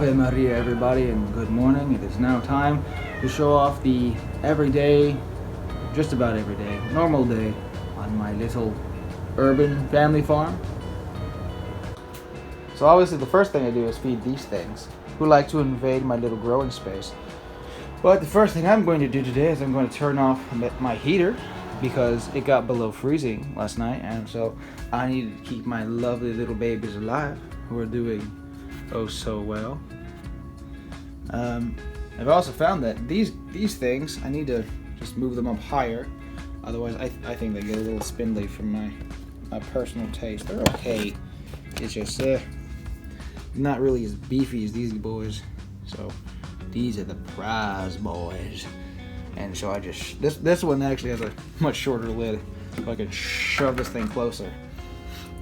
Ave Maria, everybody, and good morning. It is now time to show off the everyday, just about everyday, normal day on my little urban family farm. So obviously the first thing I do is feed these things, who like to invade my little growing space. But the first thing I'm going to do today is I'm going to turn off my heater because it got below freezing last night, and so I need to keep my lovely little babies alive who are doing oh so well. I've also found that these things, I need to just move them up higher, otherwise I think they get a little spindly from my personal taste. They're okay, it's just not really as beefy as these boys, so these are the prize boys. And so I just, this one actually has a much shorter lid, so I can shove this thing closer.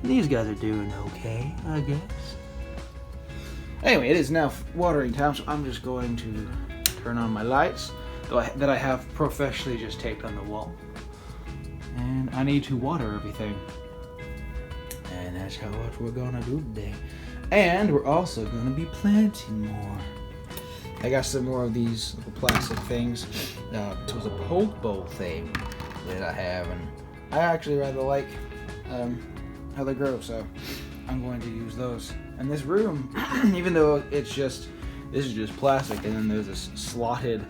These guys are doing okay, I guess. Anyway, it is now watering time, so I'm just going to turn on my lights that I have professionally just taped on the wall. And I need to water everything. And that's what we're gonna do today. And we're also gonna be planting more. I got some more of these little plastic things. It was a poke bowl thing that I have, and I actually rather like how they grow, so I'm going to use those. And this room, even though this is just plastic, and then there's this slotted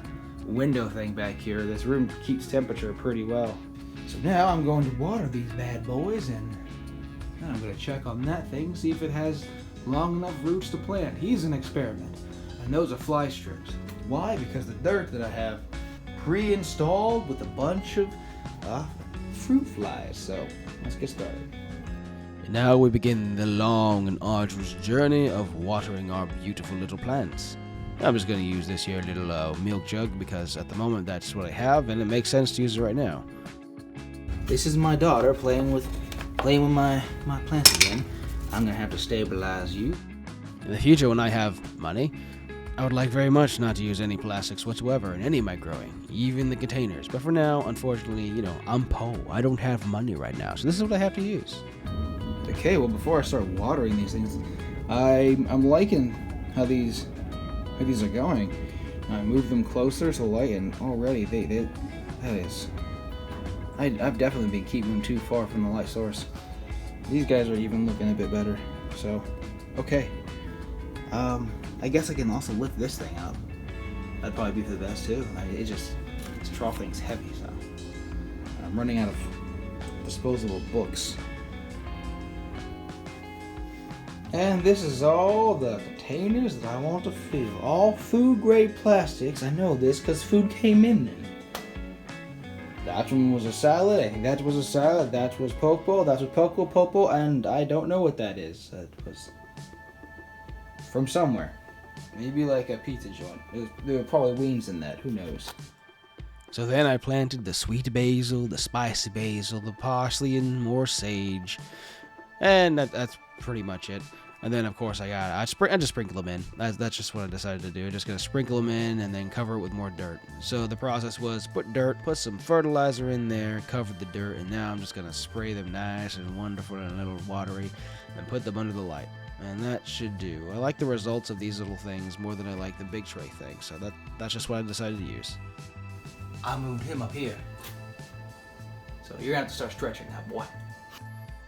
window thing back here, this room keeps temperature pretty well. So now I'm going to water these bad boys, and then I'm going to check on that thing, see if it has long enough roots to plant. He's an experiment. And those are fly strips. Why? Because the dirt that I have pre-installed with a bunch of fruit flies. So let's get started. And now we begin the long and arduous journey of watering our beautiful little plants. I'm just going to use this here little milk jug because at the moment that's what I have, and it makes sense to use it right now. This is my daughter playing with my plants again. I'm gonna have to stabilize you. In the future, when I have money, I would like very much not to use any plastics whatsoever in any of my growing, even the containers. But for now, unfortunately, I'm poor. I don't have money right now, so this is what I have to use. Okay, well, before I start watering these things, I'm liking how these are going. I move them closer to the light, and already I've definitely been keeping them too far from the light source. These guys are even looking a bit better. So, okay. I guess I can also lift this thing up. That'd probably be for the best too. This trough thing's heavy, so I'm running out of disposable books. And this is all the containers that I want to fill. All food grade plastics. I know this because food came in them. That one was a salad. I think that was a salad. That was poke bowl. That was poke bowl, and I don't know what that is. That was from somewhere. Maybe like a pizza joint. There were probably wings in that. Who knows? So then I planted the sweet basil, the spicy basil, the parsley, and more sage. And that's pretty much it. And then, of course, I just sprinkle them in. That's just what I decided to do. I'm just going to sprinkle them in and then cover it with more dirt. So the process was put some fertilizer in there, cover the dirt, and now I'm just going to spray them nice and wonderful and a little watery and put them under the light. And that should do. I like the results of these little things more than I like the big tray thing. So that's just what I decided to use. I moved him up here. So you're going to have to start stretching now, boy.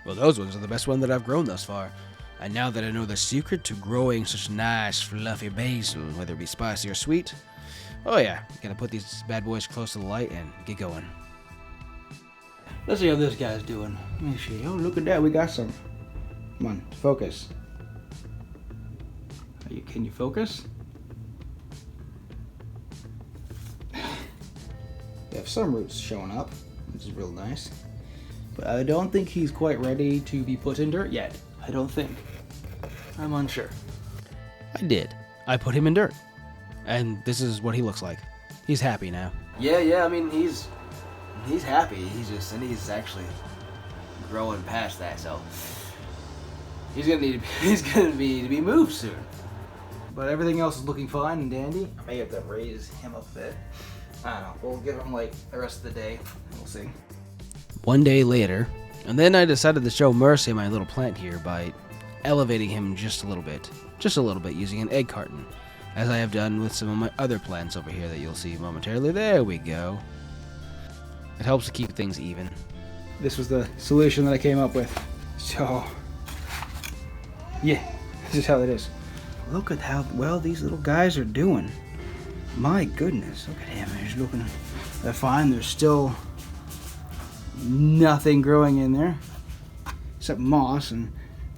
Well, those ones are the best one that I've grown thus far. And now that I know the secret to growing such nice, fluffy basil, whether it be spicy or sweet, oh yeah, gonna put these bad boys close to the light and get going. Let's see how this guy's doing. Let me see. Oh, look at that. We got some. Come on, focus. Can you focus? We have some roots showing up, which is real nice. But I don't think he's quite ready to be put in dirt yet. I don't think. I'm unsure. I did. I put him in dirt. And this is what he looks like. He's happy now. Yeah, I mean, he's happy. He's actually growing past that, so he's gonna need to be moved soon. But everything else is looking fine and dandy. I may have to raise him a bit. I don't know. We'll give him like the rest of the day. We'll see. One day later, and then I decided to show mercy on my little plant here by elevating him just a little bit. just a little bit using an egg carton, as I have done with some of my other plants over here that you'll see momentarily. There we go. It helps to keep things even. This was the solution that I came up with. So, yeah, this is how it is. Look at how well these little guys are doing. My goodness, look at him. He's looking, they're fine. There's still nothing growing in there except moss, and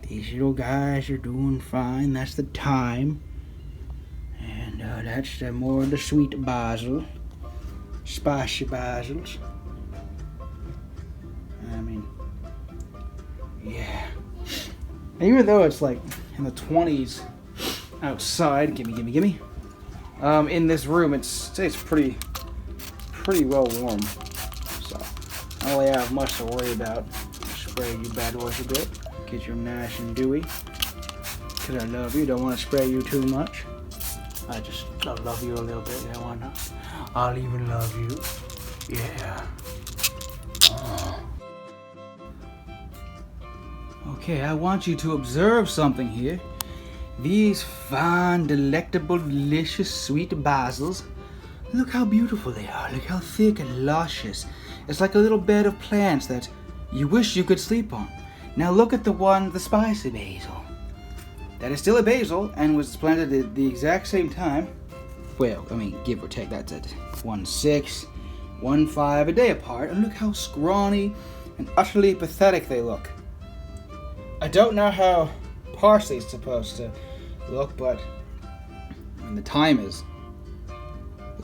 these little guys are doing fine. That's the thyme, and that's more of the sweet basil, spicy basils. I mean, yeah. And even though it's like in the 20s outside, gimme. In this room, it's pretty well warm. So I don't really have much to worry about. Spray you bad boys a bit, get you nice and dewy. Cause I love you. Don't want to spray you too much. I love you a little bit. Yeah, why not? I'll even love you. Yeah. Okay, I want you to observe something here. These fine, delectable, delicious, sweet basils. Look how beautiful they are. Look how thick and luscious. It's like a little bed of plants that you wish you could sleep on. Now look at the spicy basil. That is still a basil and was planted at the exact same time. Well, I mean, give or take, that's at 1.6, 1.5 a day apart. And look how scrawny and utterly pathetic they look. I don't know how parsley is supposed to look, but I mean, the thyme looks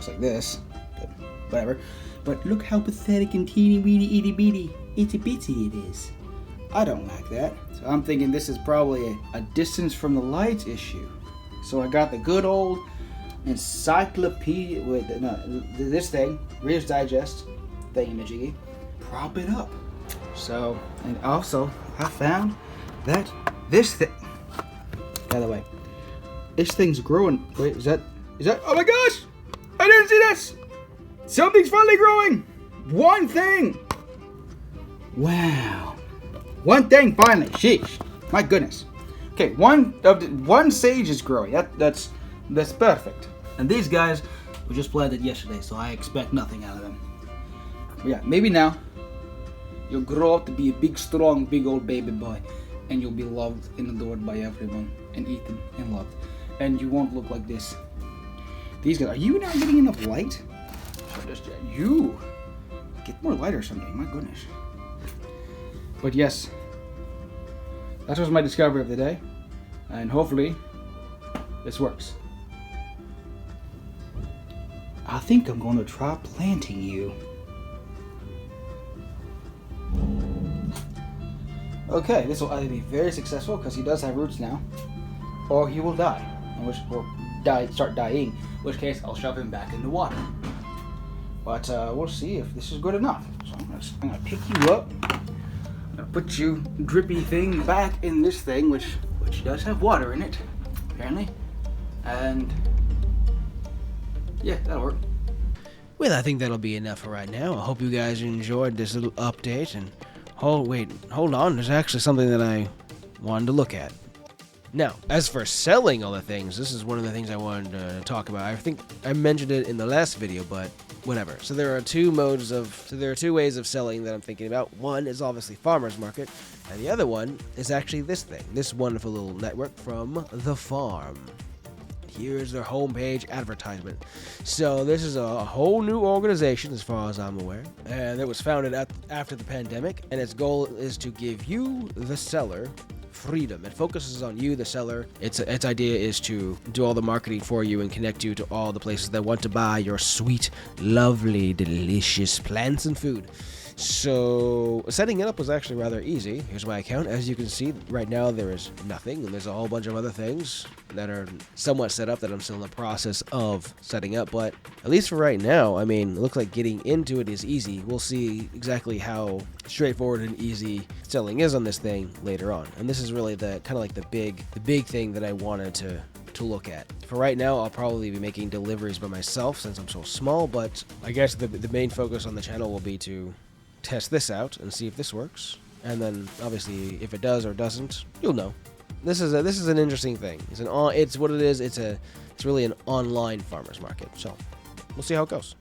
like this, but whatever. But look how pathetic and teeny weeny itty bitty it is. I don't like that. So I'm thinking this is probably a distance from the light issue. So I got the good old encyclopedia with this thing, Reader's Digest thingamajiggy, prop it up. So, and also I found that this thing, by the way, this thing's growing. Wait, is that, oh my gosh! I didn't see this! Something's finally growing! One thing! Wow. One thing finally, sheesh. My goodness. Okay, one sage is growing. That's perfect. And these guys were just planted yesterday, so I expect nothing out of them. But yeah, maybe now you'll grow up to be a big, strong, big old baby boy. And you'll be loved and adored by everyone, and eaten and loved. And you won't look like this. These guys, are you not getting enough light? You get more light or something, my goodness. But yes, that was my discovery of the day. And hopefully, this works. I think I'm going to try planting you. Okay, this will either be very successful because he does have roots now, or he will die, start dying, in which case I'll shove him back in the water. But we'll see if this is good enough. So I'm gonna pick you up, I'm gonna put you drippy thing back in this thing, which does have water in it, apparently, and yeah, that'll work. Well, I think that'll be enough for right now. I hope you guys enjoyed this little update, and hold on, there's actually something that I wanted to look at. Now, as for selling all the things, this is one of the things I wanted to talk about. I think I mentioned it in the last video, but whatever. So there are two ways of selling that I'm thinking about. One is obviously farmer's market, and the other one is actually this wonderful little network from The Farm. Here's their homepage advertisement. So this is a whole new organization as far as I'm aware, and it was founded after the pandemic, and its goal is to give you, the seller, freedom. It focuses on you, the seller. Its idea is to do all the marketing for you and connect you to all the places that want to buy your sweet, lovely, delicious plants and food. So setting it up was actually rather easy. Here's my account. As you can see, right now there is nothing, and there's a whole bunch of other things that are somewhat set up that I'm still in the process of setting up. But at least for right now, I mean, it looks like getting into it is easy. We'll see exactly how straightforward and easy selling is on this thing later on. And this is really the kind of like the big thing that I wanted to look at. For right now, I'll probably be making deliveries by myself since I'm so small, but I guess the main focus on the channel will be to test this out and see if this works, and then obviously if it does or doesn't, you'll know. this is an interesting thing. It's what it is. It's really an online farmers market. So we'll see how it goes.